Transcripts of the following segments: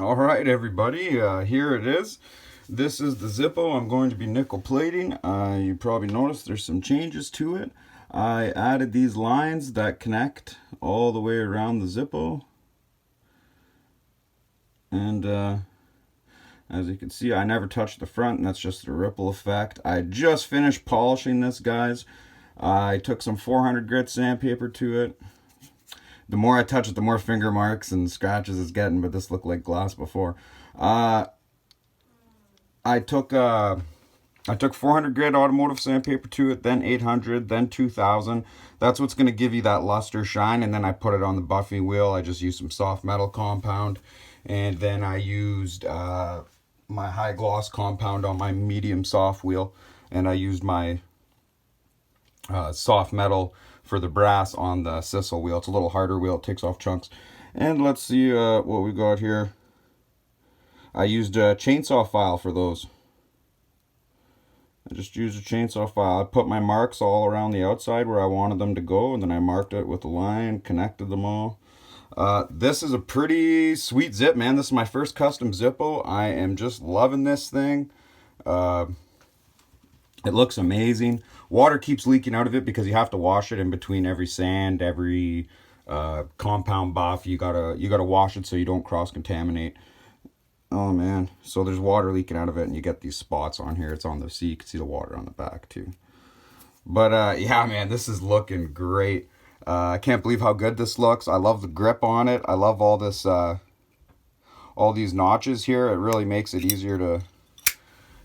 All right, everybody, here it is. This is the Zippo I'm going to be nickel plating. You probably noticed there's some changes to it. I added these lines that connect all the way around the Zippo. And as you can see, I never touched the front, and that's just a ripple effect. I just finished polishing this, guys. I took some 400 grit sandpaper to it. The more I touch it, the more finger marks and scratches it's getting, but this looked like glass before. I took 400 grit automotive sandpaper to it, then 800, then 2000. That's what's going to give you that luster shine. And then I put it on the buffing wheel. I just used some soft metal compound, and then I used my high gloss compound on my medium soft wheel, and I used my soft metal for the brass on the sisal wheel. It's a little harder wheel, it takes off chunks. And let's see what we got here. I used a chainsaw file for those. I just used a chainsaw file. I put my marks all around the outside where I wanted them to go, and then I marked it with a line, connected them all. This is a pretty sweet zip, man. This is my first custom Zippo. I am just loving this thing. It looks amazing. Water keeps leaking out of it because you have to wash it in between every sand, every compound buff. You gotta wash it so you don't cross contaminate. Oh man, so there's water leaking out of it, and you get these spots on here. It's on the seat. You can see the water on the back too. But yeah, man, this is looking great. I can't believe how good this looks. I love the grip on it. I love all this, all these notches here. It really makes it easier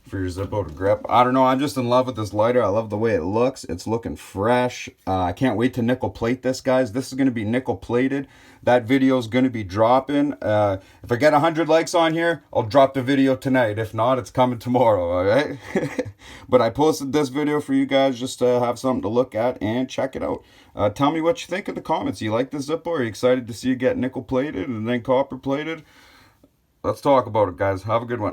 for your Zippo to grip. I don't know, I'm just in love with this lighter. I love the way it looks. It's looking fresh. I can't wait to nickel plate this, guys. This is going to be nickel plated. That video is going to be dropping. If I get 100 likes on here, I'll drop the video tonight. If not, it's coming tomorrow, all right? But I posted this video for you guys just to have something to look at and check it out. Tell me what you think in the comments. You like this Zippo? Are you excited to see it get nickel plated and then copper plated? Let's talk about it, guys. Have a good one.